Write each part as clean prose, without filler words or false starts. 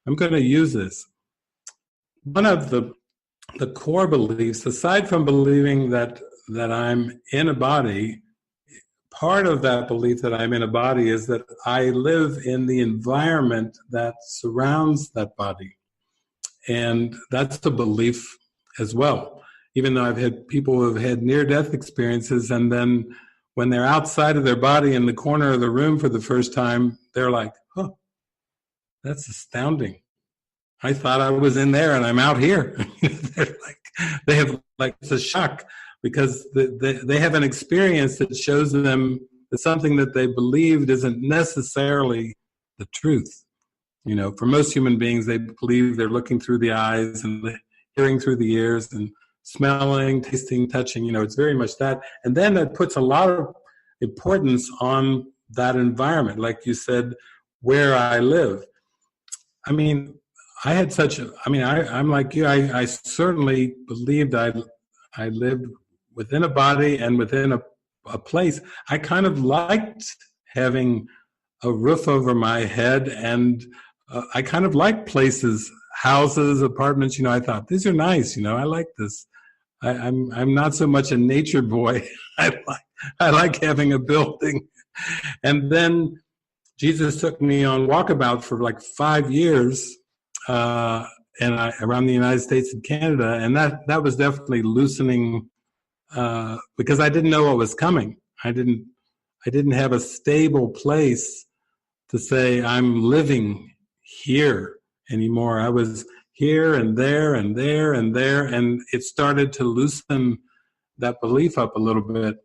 I'm going to use this. One of the core beliefs, aside from believing that I'm in a body, part of that belief that I'm in a body is that I live in the environment that surrounds that body. And that's a belief as well. Even though I've had people who have had near-death experiences, and then when they're outside of their body in the corner of the room for the first time, they're like, oh, that's astounding. I thought I was in there and I'm out here. It's a shock because they have an experience that shows them that something that they believed isn't necessarily the truth. For most human beings, they believe they're looking through the eyes and hearing through the ears and smelling, tasting, touching. It's very much that. And then that puts a lot of importance on that environment. Like you said, where I live. I had I'm like you. I certainly believed I lived within a body and within a place. I kind of liked having a roof over my head, and I kind of liked places, houses, apartments. I thought these are nice. I like this. I'm not so much a nature boy. I like having a building. And then Jesus took me on walkabout for like 5 years. Around the United States and Canada, and that was definitely loosening because I didn't know what was coming. I didn't have a stable place to say I'm living here anymore. I was here and there and there and there, and it started to loosen that belief up a little bit.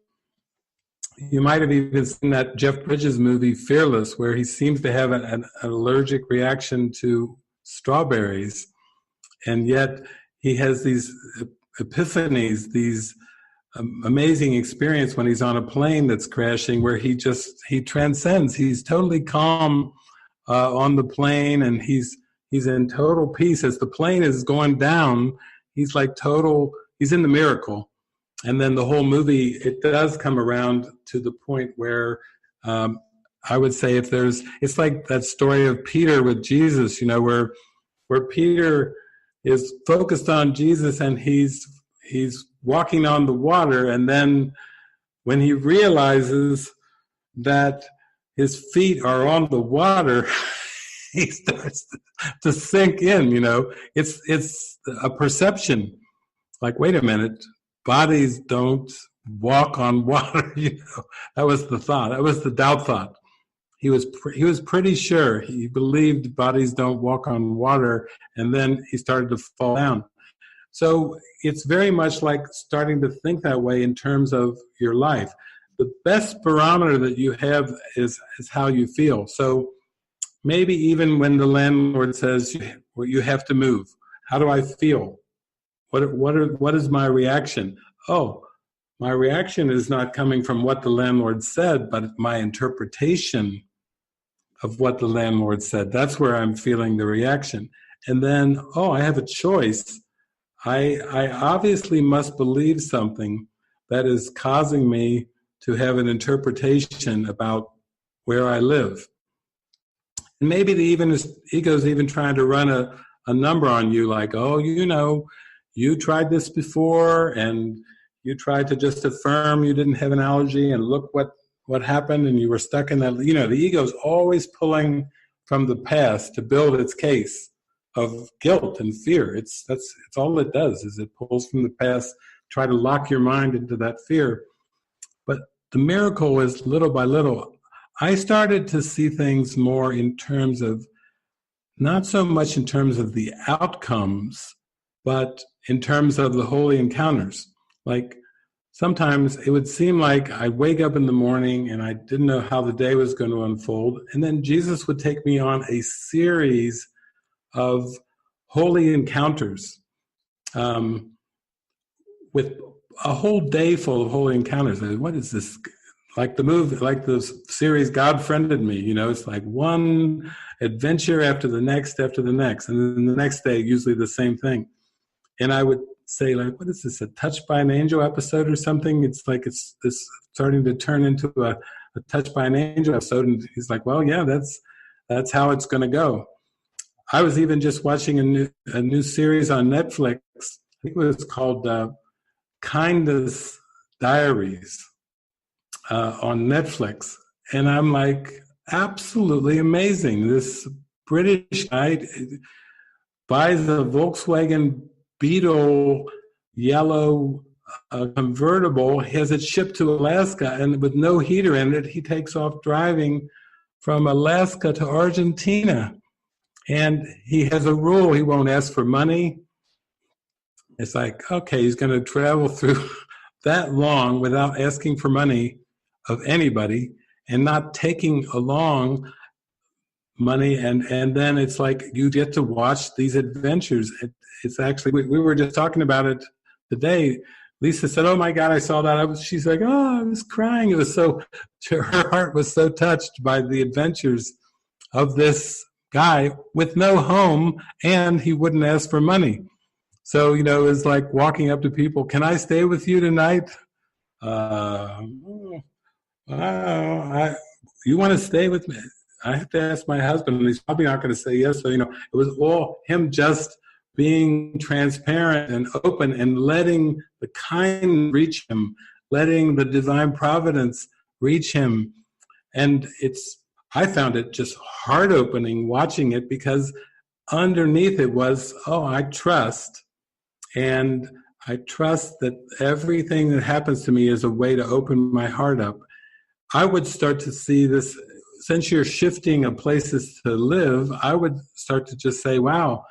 You might have even seen that Jeff Bridges movie Fearless, where he seems to have an allergic reaction to strawberries, and yet he has these epiphanies, these amazing experience when he's on a plane that's crashing, where he transcends. He's totally calm on the plane, and he's in total peace as the plane is going down. He's in the miracle. And then the whole movie, it does come around to the point where I would say it's like that story of Peter with Jesus, where Peter is focused on Jesus and he's walking on the water, and then when he realizes that his feet are on the water, he starts to sink in. It's a perception. Like, wait a minute, bodies don't walk on water. That was the thought. That was the doubt thought. He was pretty sure. He believed bodies don't walk on water, and then he started to fall down. So it's very much like starting to think that way in terms of your life. The best barometer that you have is how you feel. So maybe even when the landlord says you have to move, how do I feel? What is my reaction? Oh, my reaction is not coming from what the landlord said, but my interpretation of what the landlord said. That's where I'm feeling the reaction. And then, I have a choice. I obviously must believe something that is causing me to have an interpretation about where I live. And maybe the ego's even trying to run a number on you, like, you tried this before, and you tried to just affirm you didn't have an allergy, and look what happened, and you were stuck in that. The ego's always pulling from the past to build its case of guilt and fear. That's all it does, is it pulls from the past, try to lock your mind into that fear. But the miracle is little by little. I started to see things more in terms of, not so much in terms of the outcomes, but in terms of the holy encounters. Like, sometimes it would seem like I'd wake up in the morning and I didn't know how the day was going to unfold. And then Jesus would take me on a series of holy encounters, with a whole day full of holy encounters. What is this? Like the movie, like the series God Friended Me, it's like one adventure after the next, and then the next day, usually the same thing. And I would say, like, what is this, a Touched by an Angel episode or something? It's like it's starting to turn into a Touched by an Angel episode. And he's like, well, yeah, that's how it's going to go. I was even just watching a new series on Netflix. I think it was called Kindness Diaries on Netflix. And I'm like, absolutely amazing. This British guy buys a Volkswagen Beetle yellow convertible, has it shipped to Alaska, and with no heater in it, he takes off driving from Alaska to Argentina. And he has a rule: he won't ask for money. It's like, okay, he's going to travel through that long without asking for money of anybody and not taking along money. And then it's like you get to watch these adventures. It's actually, we were just talking about it today. Lisa said, oh my God, I saw that. She's like, oh, I was crying. It was so, her heart was so touched by the adventures of this guy with no home, and he wouldn't ask for money. So, it was like walking up to people, can I stay with you tonight? You want to stay with me? I have to ask my husband, and he's probably not going to say yes. So, it was all him just being transparent and open and letting the kind reach him, letting the divine providence reach him. And I found it just heart-opening watching it, because underneath it was, I trust. And I trust that everything that happens to me is a way to open my heart up. I would start to see this, since you're shifting of places to live, I would start to just say, wow,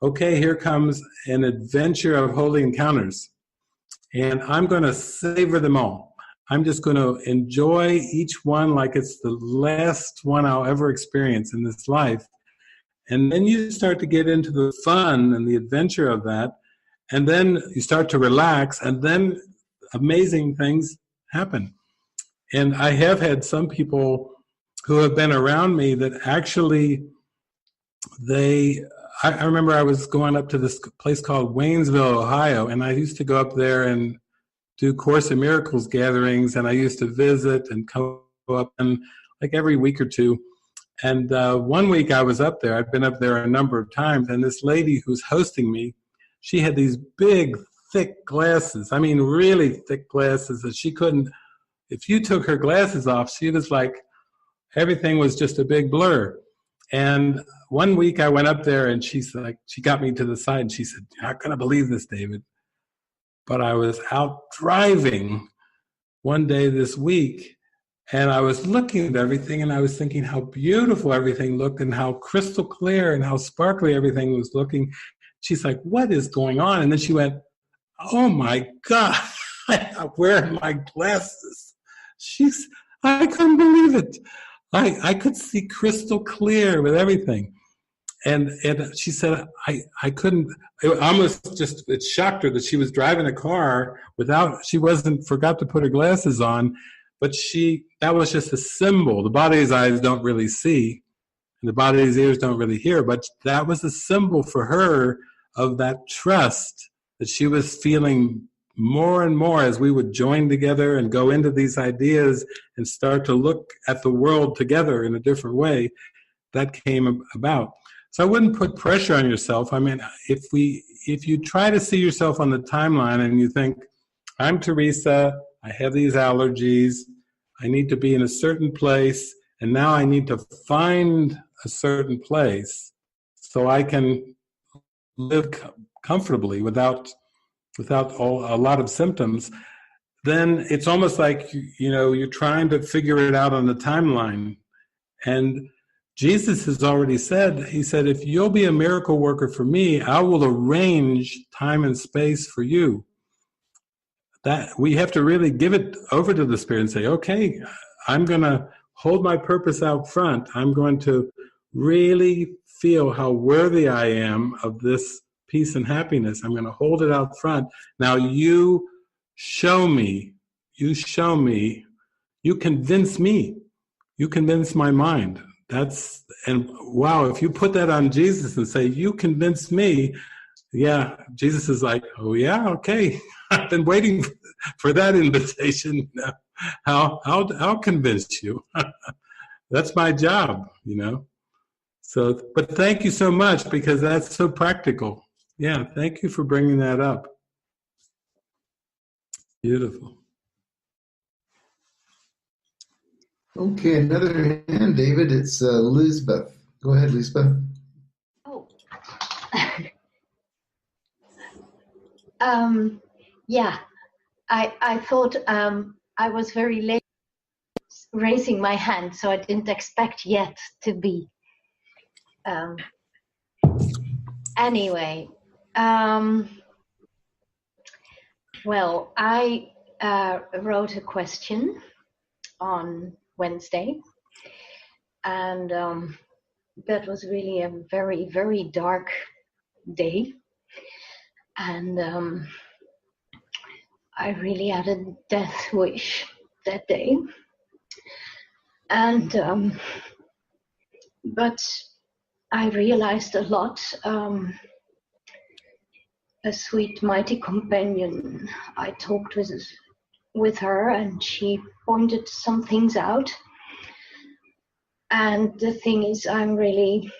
okay, here comes an adventure of holy encounters. And I'm going to savor them all. I'm just going to enjoy each one like it's the last one I'll ever experience in this life. And then you start to get into the fun and the adventure of that. And then you start to relax, and then amazing things happen. And I have had some people who have been around me that actually I remember I was going up to this place called Waynesville, Ohio, and I used to go up there and do Course in Miracles gatherings, and I used to visit and come up and like every week or two. And one week I was up there. I've been up there a number of times, and this lady who's hosting me, she had these big, thick glasses. I mean, really thick glasses that she couldn't, if you took her glasses off, she was like, everything was just a big blur. And one week I went up there, and she got me to the side, and she said, you're not going to believe this, David, but I was out driving one day this week, and I was looking at everything, and I was thinking how beautiful everything looked and how crystal clear and how sparkly everything was looking. She's like, what is going on? And then she went, oh my God, where are my glasses? I couldn't believe it. I could see crystal clear with everything. And she said, I couldn't, it shocked her that she was driving a car forgot to put her glasses on, but that was just a symbol. The body's eyes don't really see, and the body's ears don't really hear, but that was a symbol for her of that trust that she was feeling more and more as we would join together and go into these ideas and start to look at the world together in a different way. That came about. So I wouldn't put pressure on yourself. I mean, if you try to see yourself on the timeline and you think, I'm Teresa, I have these allergies, I need to be in a certain place, and now I need to find a certain place so I can live comfortably without a lot of symptoms, then it's almost like, you're trying to figure it out on the timeline. And Jesus has already said, he said, if you'll be a miracle worker for me, I will arrange time and space for you. That we have to really give it over to the Spirit and say, okay, I'm going to hold my purpose out front. I'm going to really feel how worthy I am of this peace and happiness. I'm going to hold it out front. Now you show me, you convince me, you convince my mind. And wow, if you put that on Jesus and say, you convince me, yeah, Jesus is like, oh yeah, okay. I've been waiting for that invitation. I'll convince you. That's my job, So, but thank you so much, because that's so practical. Yeah, thank you for bringing that up. Beautiful. Okay, another hand, David. It's Lisbeth. Go ahead, Lisbeth. Oh. Yeah, I thought I was very late raising my hand, so I didn't expect yet to be. Anyway, well, I wrote a question on Wednesday, and that was really a very, very dark day. And I really had a death wish that day. And but I realized a lot. A sweet, mighty companion. I talked with her, and she pointed some things out. And the thing is, I'm really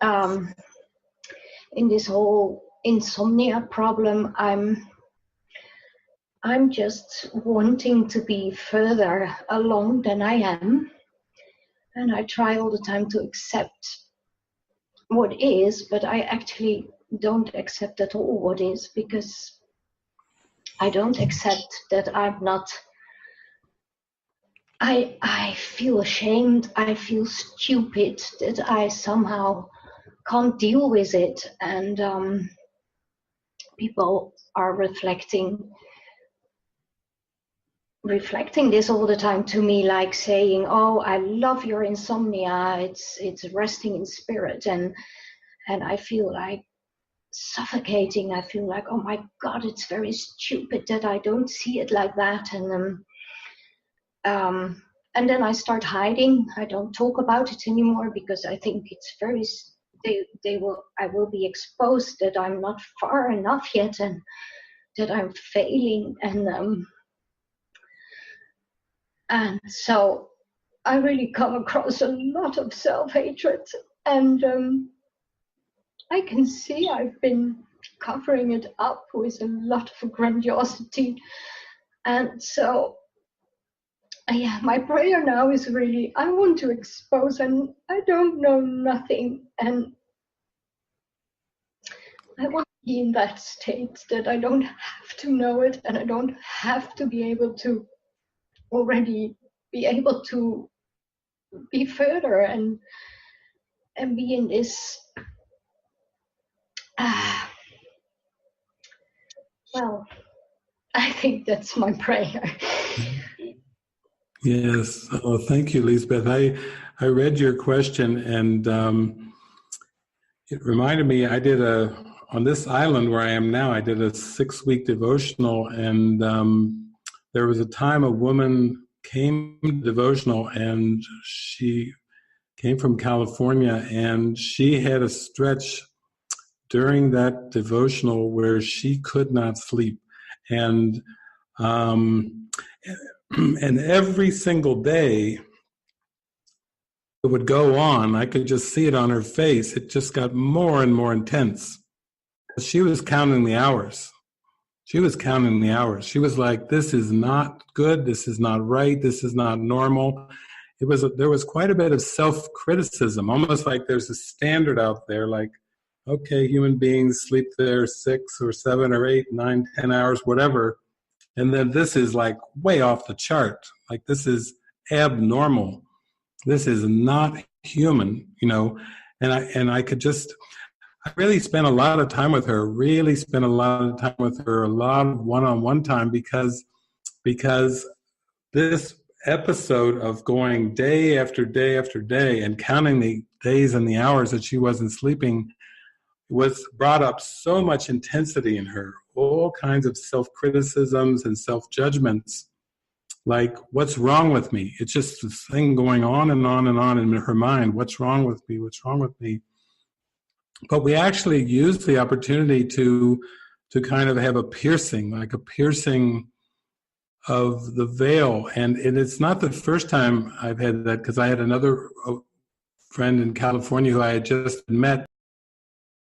in this whole insomnia problem. I'm just wanting to be further along than I am, and I try all the time to accept what is, but I actually don't accept at all what is, because I don't accept that I'm not. I feel ashamed, I feel stupid that I somehow can't deal with it, and people are reflecting this all the time to me, like saying, "Oh, I love your insomnia. It's resting in spirit," and I feel like suffocating. I feel like, oh my God, it's very stupid that I don't see it like that, and then I start hiding. I don't talk about it anymore, because I think it's very. I will be exposed that I'm not far enough yet, and that I'm failing, and so I really come across a lot of self-hatred, and I can see I've been covering it up with a lot of grandiosity. And so, yeah, my prayer now is really, I want to expose, and I don't know nothing, and I want to be in that state that I don't have to know it, and I don't have to be able to already be able to be further and be in this well, I think that's my prayer. Yes. Oh, thank you, Lisbeth. I read your question, and it reminded me, on this island where I am now, I did a 6-week devotional, and there was a time a woman came to devotional, and she came from California, and she had a stretch during that devotional where she could not sleep. And every single day it would go on. I could just see it on her face. It just got more and more intense. She was counting the hours. She was counting the hours. She was like, this is not good. This is not right. This is not normal. There was quite a bit of self-criticism, almost like there's a standard out there, like, okay, human beings sleep their 6 or 7 or 8, 9, 10 hours, whatever. And then this is like way off the chart. Like, this is abnormal. This is not human, and I really spent a lot of time with her, a lot of one-on-one time, because this episode of going day after day after day and counting the days and the hours that she wasn't sleeping brought up so much intensity in her, all kinds of self-criticisms and self-judgments, like, what's wrong with me? It's just this thing going on and on and on in her mind. What's wrong with me? What's wrong with me? But we actually used the opportunity to kind of have a piercing of the veil. And it's not the first time I've had that, because I had another friend in California who I had just met